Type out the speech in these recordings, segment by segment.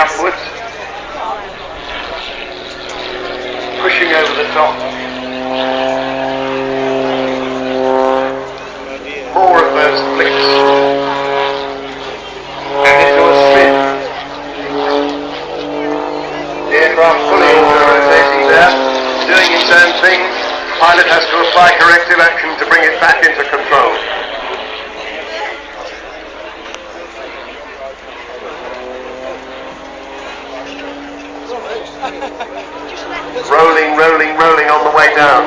upwards, pushing over the top. More of those flicks, and into a spin. The aircraft fully auto-rotating there, doing its own thing. Pilot has to apply corrective action to bring it back into control. Rolling, rolling, rolling on the way down.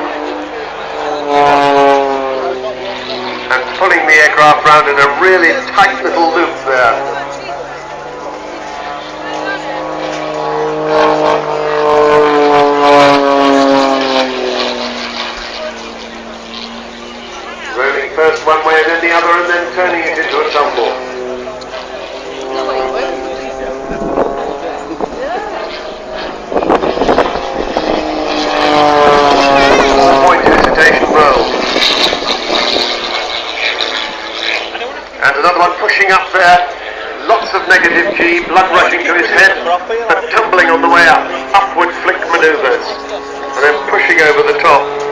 And pulling the aircraft round in a really tight little loop there. Rolling first one way and then the other, and then turning it into a tumble. Point hesitation roll. And another one pushing up there. Lots of negative G, blood rushing to his head, but tumbling on the way up. Upward flick manoeuvres. And then pushing over the top.